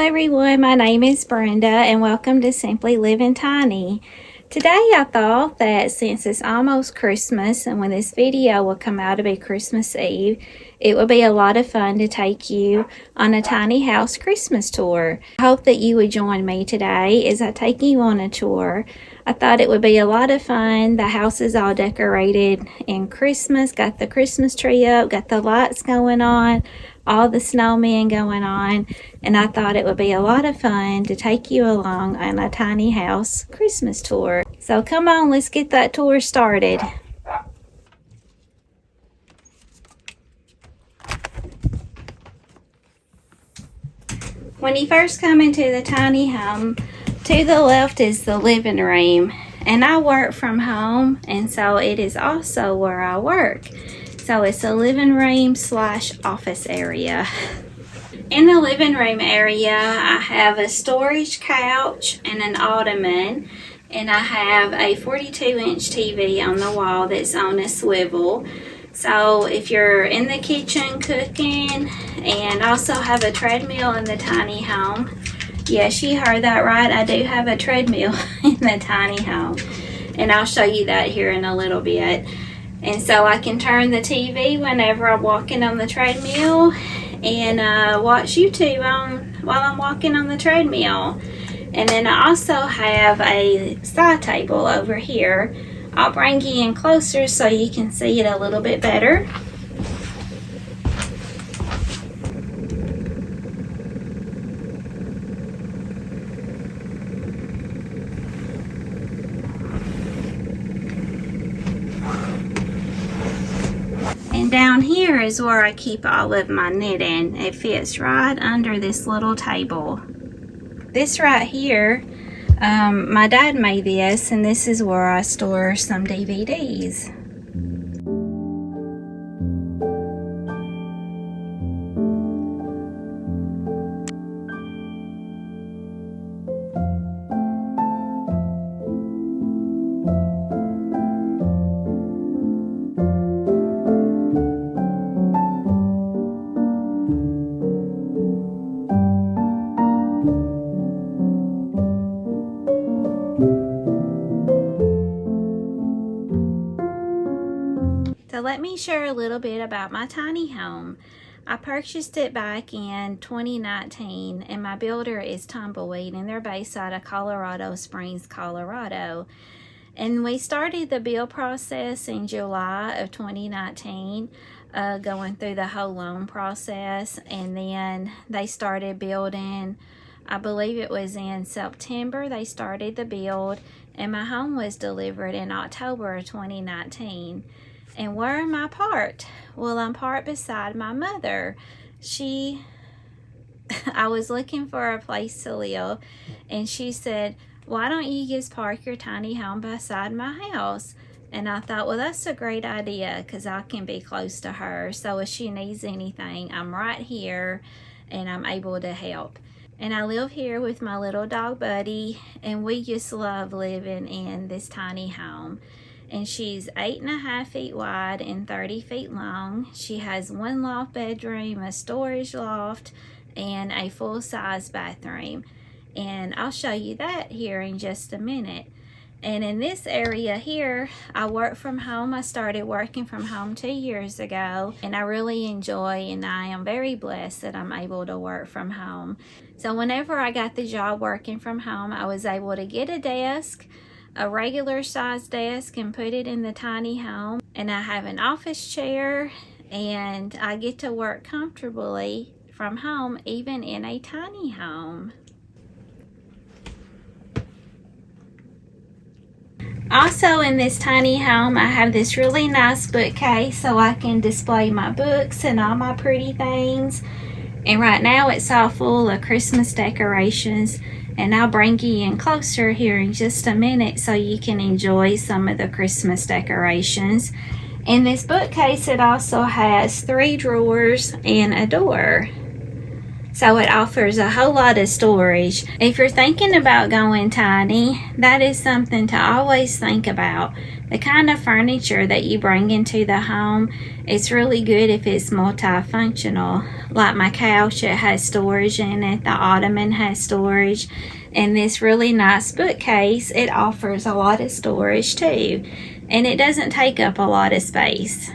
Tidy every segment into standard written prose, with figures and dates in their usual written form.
everyone, my name is Brenda and welcome to Simply Living Tiny. Today I thought that since it's almost Christmas and when this video will come out to be Christmas Eve, it would be a lot of fun to take you on a tiny house Christmas tour. I hope that you would join me today as I take you on a tour. I thought it would be a lot of fun. The house is all decorated in Christmas, got the Christmas tree up, got the lights going on, all the snowmen going on, and I thought it would be a lot of fun to take you along on a tiny house Christmas tour. So come on, let's get that tour started. When you first come into the tiny home, to the left is the living room, and I work from home, and so it is also where I work. So it's a living room / office area. In the living room area, I have a storage couch and an ottoman, and I have a 42-inch TV on the wall that's on a swivel. So if you're in the kitchen cooking, and also have a treadmill in the tiny home. Yes, you heard that right. I do have a treadmill in the tiny home, and I'll show you that here in a little bit. And so I can turn the TV whenever I'm walking on the treadmill and watch YouTube while I'm walking on the treadmill. And then I also have a side table over here. I'll bring you in closer so you can see it a little bit better. And down here is where I keep all of my knitting. It fits right under this little table. This right here, my dad made this, and this is where I store some DVDs. So let me share a little bit about my tiny home. I purchased it back in 2019, and my builder is Tumbleweed, and they're based out of Colorado Springs, Colorado. And we started the build process in July of 2019, going through the whole loan process, and then they started building, I believe it was in September they started the build, and my home was delivered in October of 2019. And where am I parked? Well, I'm parked beside my mother. I was looking for a place to live, and she said, why don't you just park your tiny home beside my house? And I thought, well, that's a great idea because I can be close to her. So if she needs anything, I'm right here and I'm able to help. And I live here with my little dog Buddy, and we just love living in this tiny home. And she's 8.5 feet wide and 30 feet long. She has one loft bedroom, a storage loft, and a full-size bathroom. And I'll show you that here in just a minute. And in this area here, I work from home. I started working from home 2 years ago, and I really enjoy, and I am very blessed that I'm able to work from home. So whenever I got the job working from home, I was able to get a desk, a regular size desk, and put it in the tiny home. And I have an office chair, and I get to work comfortably from home, even in a tiny home. Also in this tiny home, I have this really nice bookcase so I can display my books and all my pretty things. And right now it's all full of Christmas decorations, and I'll bring you in closer here in just a minute so you can enjoy some of the Christmas decorations. In this bookcase, it also has 3 drawers and a door. So it offers a whole lot of storage. If you're thinking about going tiny, that is something to always think about. The kind of furniture that you bring into the home, it's really good if it's multifunctional. Like my couch, it has storage in it. The ottoman has storage. And this really nice bookcase, it offers a lot of storage too. And it doesn't take up a lot of space.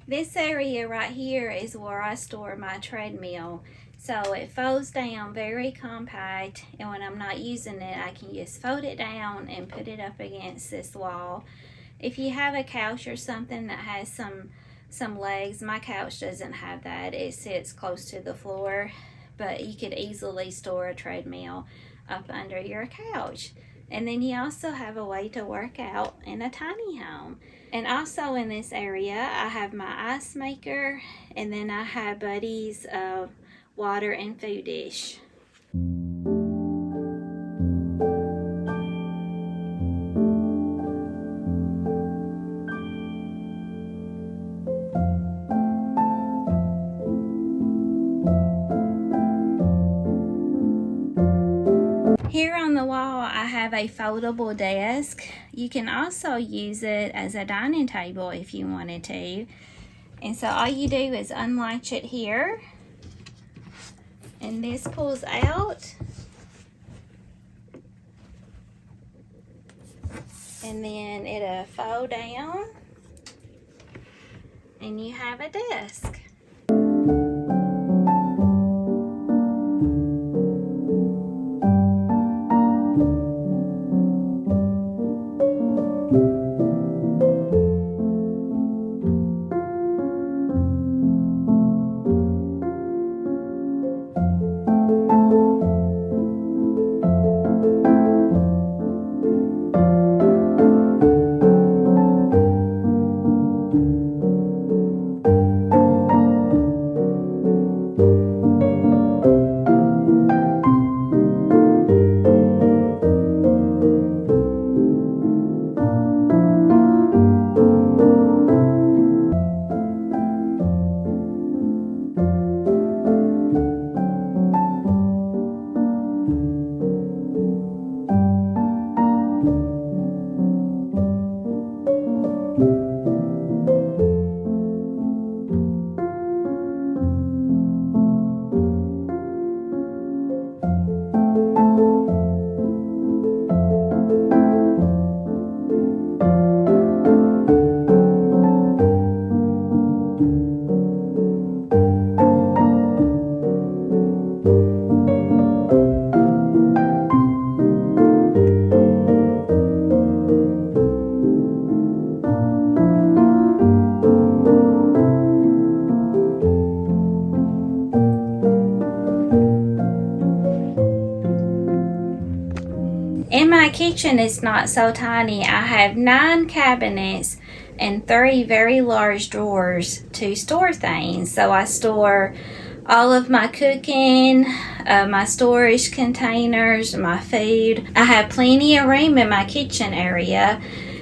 This area right here is where I store my treadmill. So it folds down very compact, and when I'm not using it, I can just fold it down and put it up against this wall. If you have a couch or something that has some legs, my couch doesn't have that. It sits close to the floor, but you could easily store a treadmill up under your couch. And then you also have a way to work out in a tiny home. And also in this area, I have my ice maker, and then I have Buddy's water and food dish. Here on the wall, I have a foldable desk. You can also use it as a dining table if you wanted to. And so all you do is unlatch it here, and this pulls out. And then it'll fold down, and you have a desk. In my kitchen, it's not so tiny. I have 9 cabinets and 3 very large drawers to store things. So I store all of my cooking, my storage containers, my food. I have plenty of room in my kitchen area,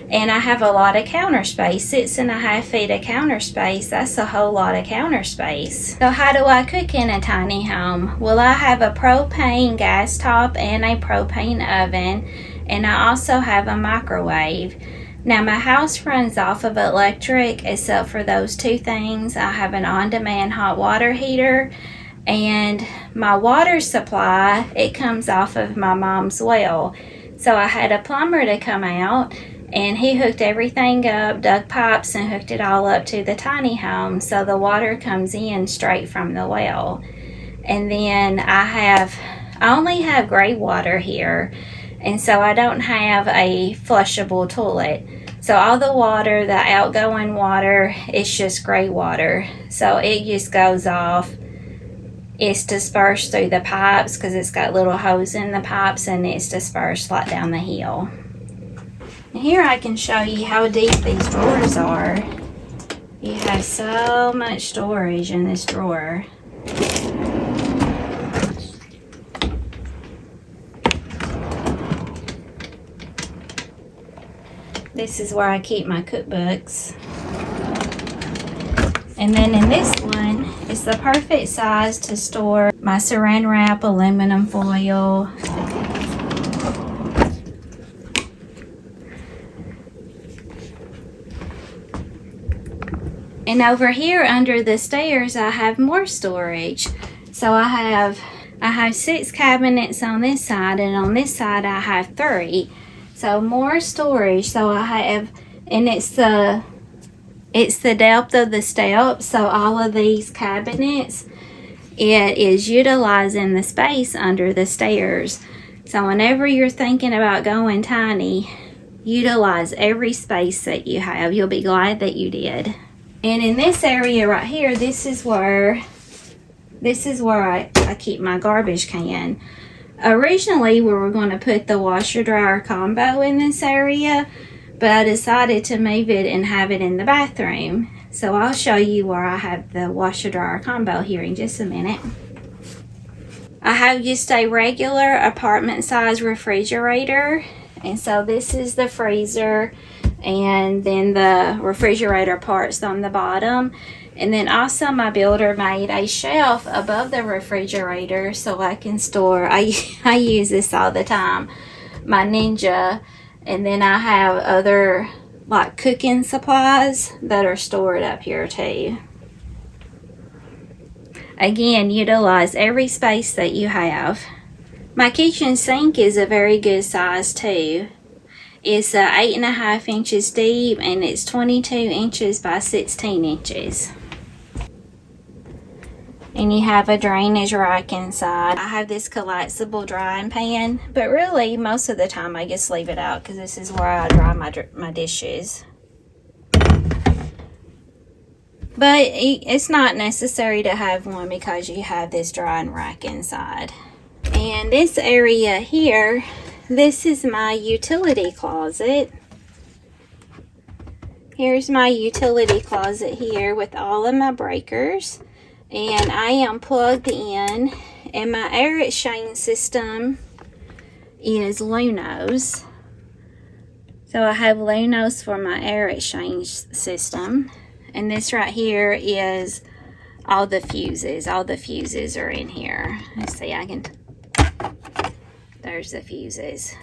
and I have a lot of counter space. 6.5 feet of counter space, that's a whole lot of counter space. So how do I cook in a tiny home? Well, I have a propane gas top and a propane oven, and I also have a microwave. Now my house runs off of electric, except for those 2 things. I have an on-demand hot water heater, and my water supply, it comes off of my mom's well. So I had a plumber to come out, and he hooked everything up, dug pipes, and hooked it all up to the tiny home, so the water comes in straight from the well. And then I only have gray water here, and so I don't have a flushable toilet. So all the water, the outgoing water, it's just gray water. So it just goes off. It's dispersed through the pipes because it's got little holes in the pipes, and it's dispersed like down the hill. Here I can show you how deep these drawers are. You have so much storage in this drawer. This is where I keep my cookbooks. And then in this one, it's the perfect size to store my saran wrap, aluminum foil. And over here under the stairs, I have more storage. So I have 6 cabinets on this side, and on this side I have 3. So more storage. So I have, and it's the depth of the steps. So all of these cabinets, it is utilizing the space under the stairs. So whenever you're thinking about going tiny, utilize every space that you have. You'll be glad that you did. And in this area right here, this is where I keep my garbage can. Originally, we were going to put the washer dryer combo in this area, but I decided to move it and have it in the bathroom. So I'll show you where I have the washer dryer combo here in just a minute. I have just a regular apartment size refrigerator, and so this is the freezer, and then the refrigerator parts on the bottom. And then also my builder made a shelf above the refrigerator so I can store, I use this all the time, my Ninja. And then I have other like cooking supplies that are stored up here too. Again, utilize every space that you have. My kitchen sink is a very good size too. It's 8.5 inches deep, and it's 22 inches by 16 inches. And you have a drainage rack inside. I have this collapsible drying pan, but really most of the time I just leave it out because this is where I dry my dishes. But it's not necessary to have one because you have this drying rack inside. And this area here, this is my utility closet. Here's my utility closet here with all of my breakers. And I am plugged in, and my air exchange system is Lunos. So I have Lunos for my air exchange system. And this right here is all the fuses. All the fuses are in here. Let's see, there's the fuses.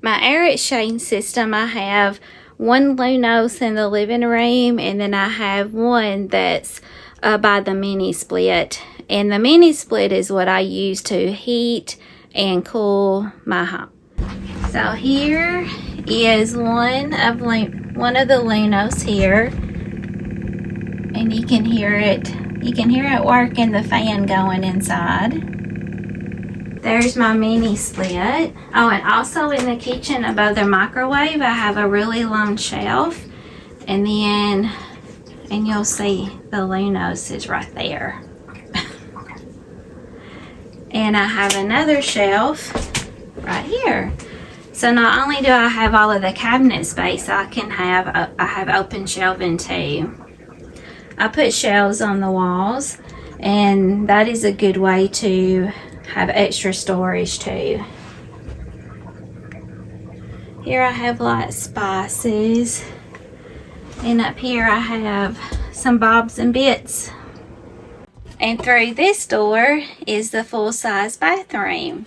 My air exchange system, I have one Lunos in the living room, and then I have one that's by the mini split. And the mini split is what I use to heat and cool my home. So here is one of the Lunos here, and you can hear it. You can hear it working, the fan going inside. There's my mini split. Oh, and also in the kitchen above the microwave, I have a really long shelf. And you'll see the Lunos is right there. And I have another shelf right here. So not only do I have all of the cabinet space, I have open shelving too. I put shelves on the walls, and that is a good way to have extra storage too. Here I have like spices, and up here I have some bobs and bits. And through this door is the full-size bathroom.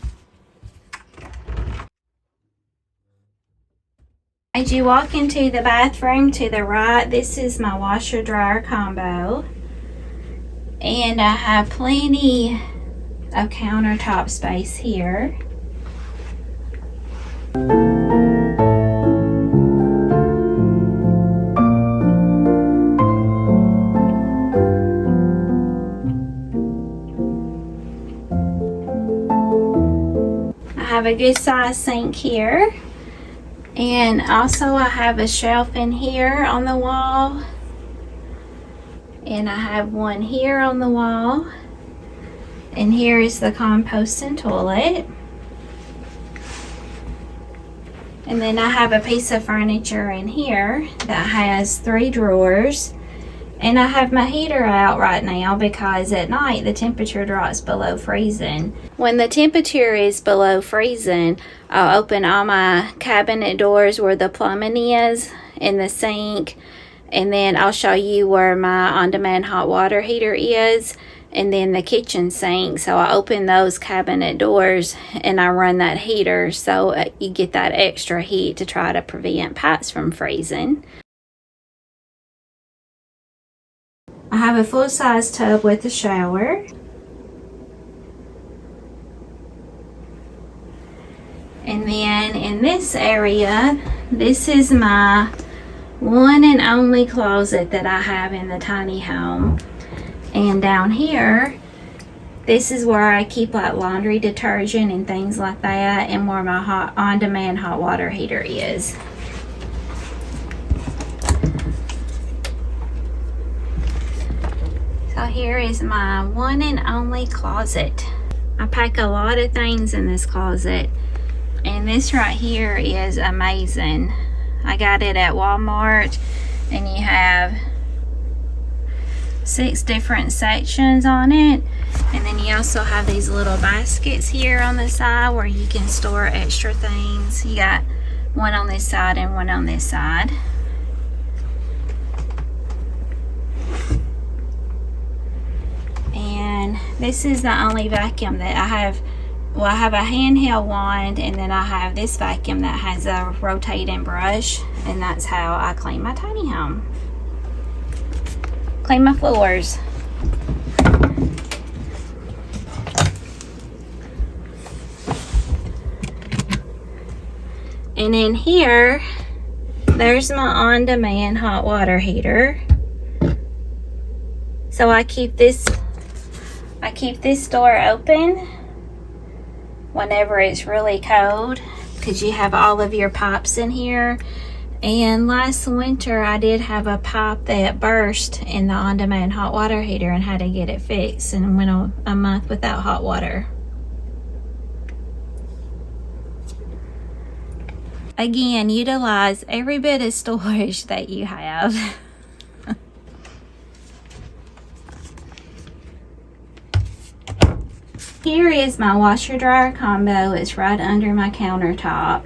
As you walk into the bathroom to the right, this is my washer dryer combo. And I have plenty of countertop space here. have a good size sink here. And also I have a shelf in here on the wall. And I have one here on the wall. And here is the composting toilet. And then I have a piece of furniture in here that has 3 drawers. And I have my heater out right now because at night the temperature drops below freezing. When the temperature is below freezing, I'll open all my cabinet doors where the plumbing is and the sink. And then I'll show you where my on-demand hot water heater is and then the kitchen sink. So I open those cabinet doors and I run that heater so you get that extra heat to try to prevent pipes from freezing. I have a full-size tub with a shower. And then in this area, this is my one and only closet that I have in the tiny home. And down here, this is where I keep like laundry detergent and things like that, and where my on-demand hot water heater is. So here is my one and only closet. I pack a lot of things in this closet, and this right here is amazing. I got it at Walmart, and you have 6 different sections on it, and then you also have these little baskets here on the side where you can store extra things. You got one on this side and one on this side. And this is the only vacuum that I have. Well, I have a handheld wand, and then I have this vacuum that has a rotating brush, and that's how I clean my tiny home. Clean my floors. And in here, there's my on-demand hot water heater. So I keep this door open whenever it's really cold, because you have all of your pipes in here. And last winter I did have a pipe that burst in the on-demand hot water heater and had to get it fixed, and went a month without hot water. Again, utilize every bit of storage that you have. Here is my washer dryer combo. It's right under my countertop,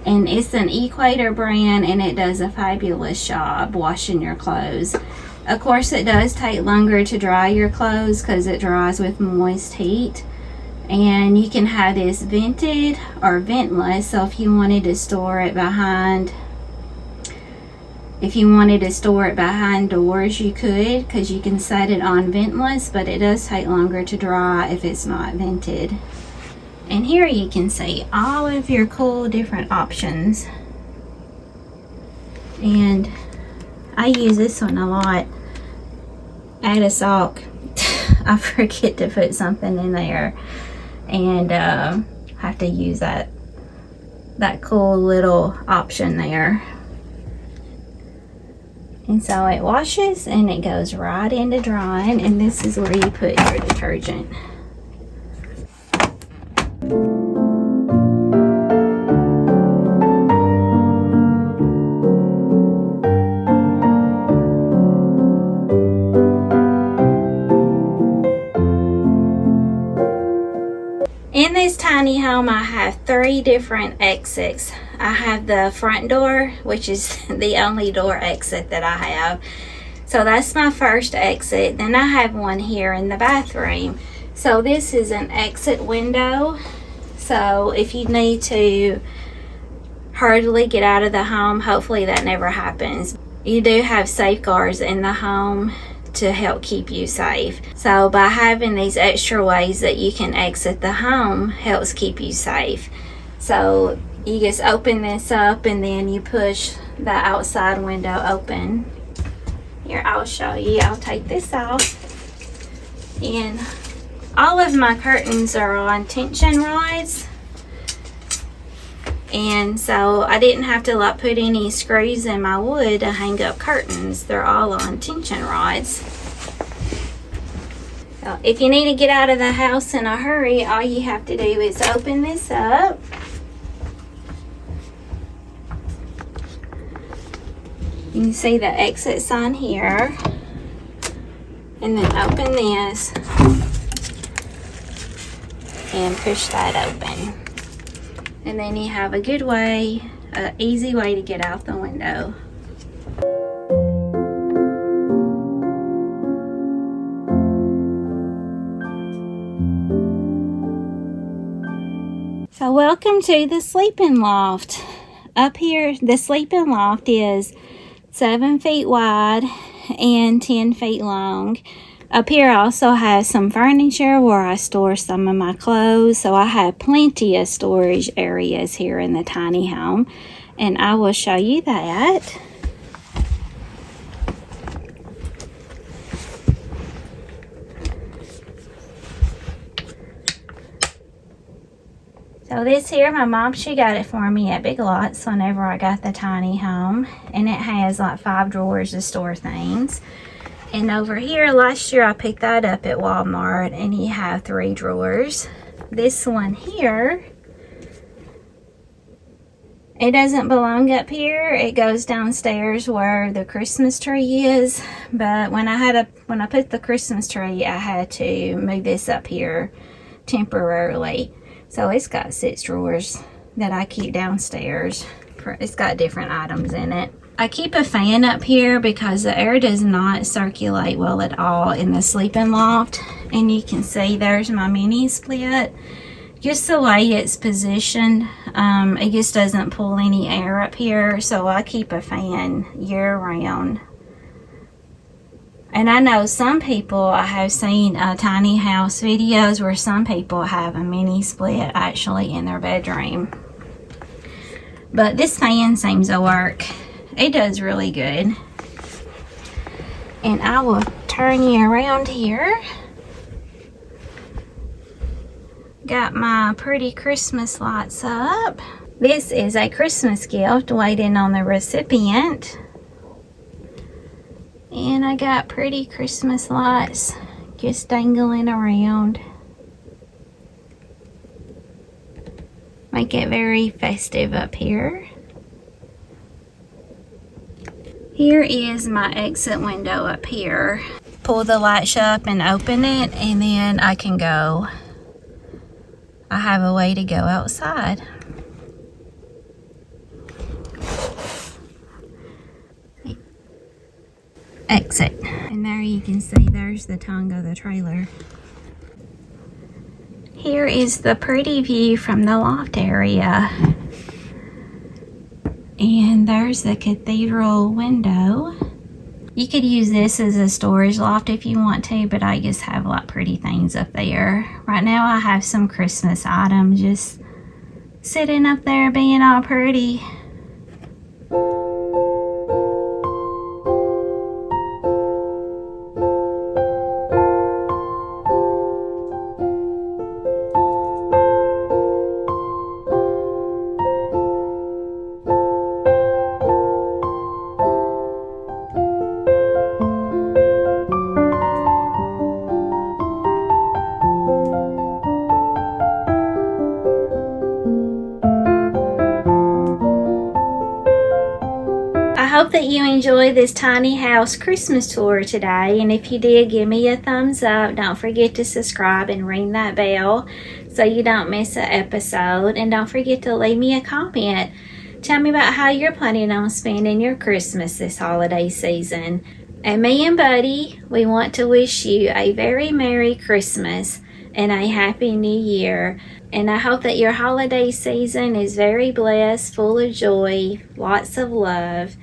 and it's an Equator brand, and it does a fabulous job washing your clothes. Of course, it does take longer to dry your clothes because it dries with moist heat. And you can have this vented or ventless, so if you wanted to store it behind doors, you could, because you can set it on ventless, but it does take longer to dry if it's not vented. And here you can see all of your cool different options. And I use this one a lot. Add a sock. I forget to put something in there, and have to use that cool little option there. And so it washes and it goes right into drying, and this is where you put your detergent. In this tiny home, I have 3 different exits. I have the front door, which is the only door exit that I have. So that's my first exit. Then I have one here in the bathroom. So this is an exit window. So if you need to hurriedly get out of the home, hopefully that never happens. You do have safeguards in the home to help keep you safe. So by having these extra ways that you can exit the home helps keep you safe. So you just open this up, and then you push the outside window open. Here, I'll show you. I'll take this off, and All of my curtains are on tension rods, and so I didn't have to like put any screws in my wood to hang up curtains. They're all on tension rods. So if you need to get out of the house in a hurry, all you have to do is open this up. You can see the exit sign here, and then open this and push that open. And then you have a good way, an easy way to get out the window. So welcome to the sleeping loft. Up here, the sleeping loft is 7 feet wide and 10 feet long. Up here I also have some furniture where I store some of my clothes. So I have plenty of storage areas here in the tiny home, and I will show you that. So this here, my mom, she got it for me at Big Lots whenever I got the tiny home. And it has like 5 drawers to store things. And over here, last year I picked that up at Walmart, and you have 3 drawers. This one here, it doesn't belong up here. It goes downstairs where the Christmas tree is. But when I put the Christmas tree, I had to move this up here temporarily. So it's got 6 drawers that I keep downstairs. It's got different items in it. I keep a fan up here because the air does not circulate well at all in the sleeping loft. And you can see there's my mini split. Just the way it's positioned, it just doesn't pull any air up here. So I keep a fan year round. And I know some people, I have seen tiny house videos where some people have a mini split actually in their bedroom. But this fan seems to work. It does really good. And I will turn you around here. Got my pretty Christmas lights up. This is a Christmas gift waiting on the recipient. And I got pretty Christmas lights just dangling around. Make it very festive up here. Here is my exit window up here. Pull the latch up and open it, and then I can go. I have a way to go outside. Exit. And there you can see there's the tongue of the trailer. Here is the pretty view from the loft area. And there's the cathedral window. You could use this as a storage loft if you want to, but I just have a lot of pretty things up there. Right now I have some Christmas items just sitting up there being all pretty. I hope that you enjoyed this tiny house Christmas tour today, and if you did, give me a thumbs up. Don't forget to subscribe and ring that bell so you don't miss an episode, and don't forget to leave me a comment. Tell me about how you're planning on spending your Christmas this holiday season. And me and Buddy, we want to wish you a very Merry Christmas and a Happy New Year. And I hope that your holiday season is very blessed, full of joy, lots of love,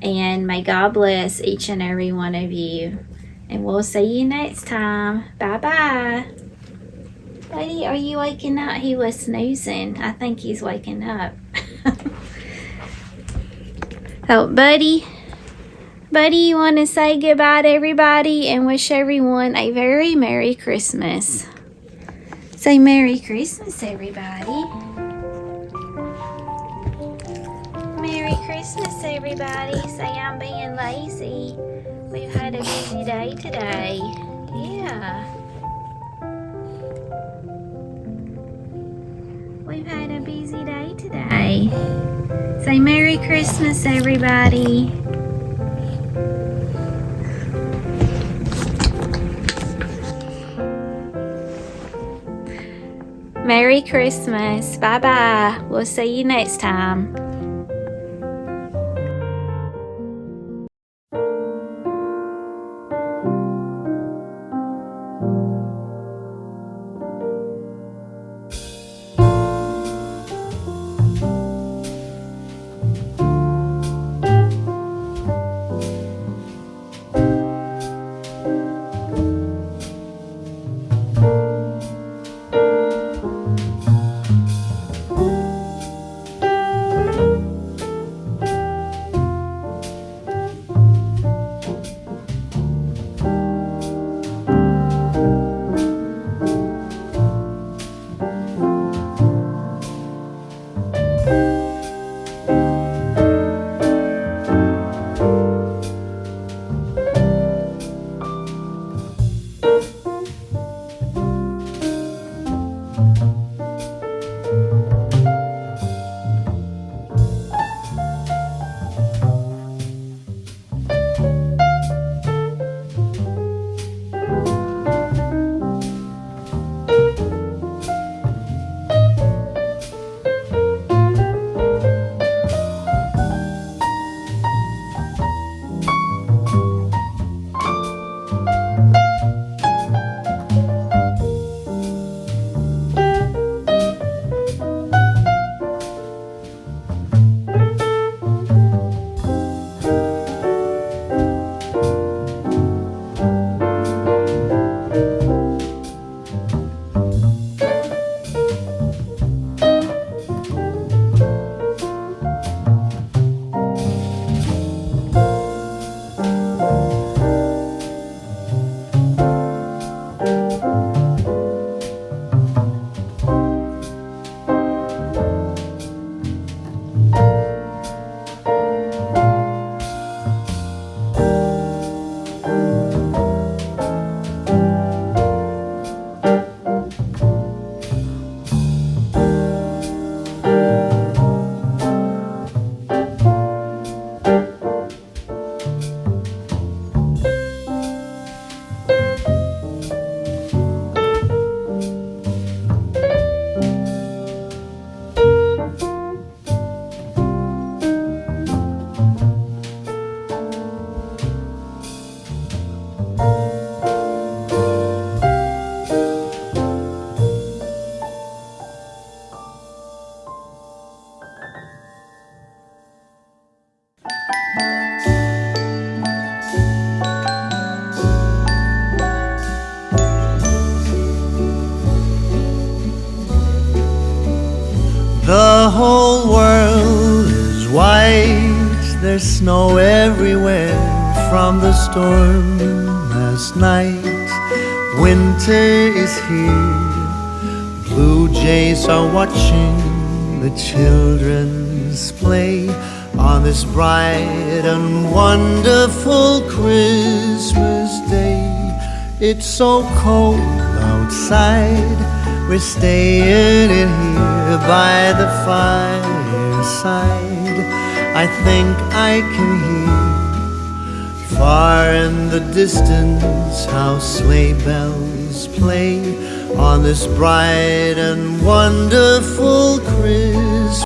and may God bless each and every one of you. And we'll see you next time. Bye-bye. Buddy, are you waking up? He was snoozing. I think he's waking up. So, Buddy, you want to say goodbye to everybody and wish everyone a very Merry Christmas? Say Merry Christmas, everybody. Merry Christmas, everybody. Say I'm being lazy. We've had a busy day today. Yeah. We've had a busy day today. Say Merry Christmas, everybody. Merry Christmas. Bye-bye. We'll see you next time. The whole world is white, there's snow everywhere from the storm last night. Winter is here, blue jays are watching the children's play on this bright and wonderful Christmas day. It's so cold outside, we're staying in here by the fireside. I think I can hear far in the distance how sleigh bells play on this bright and wonderful Christmas.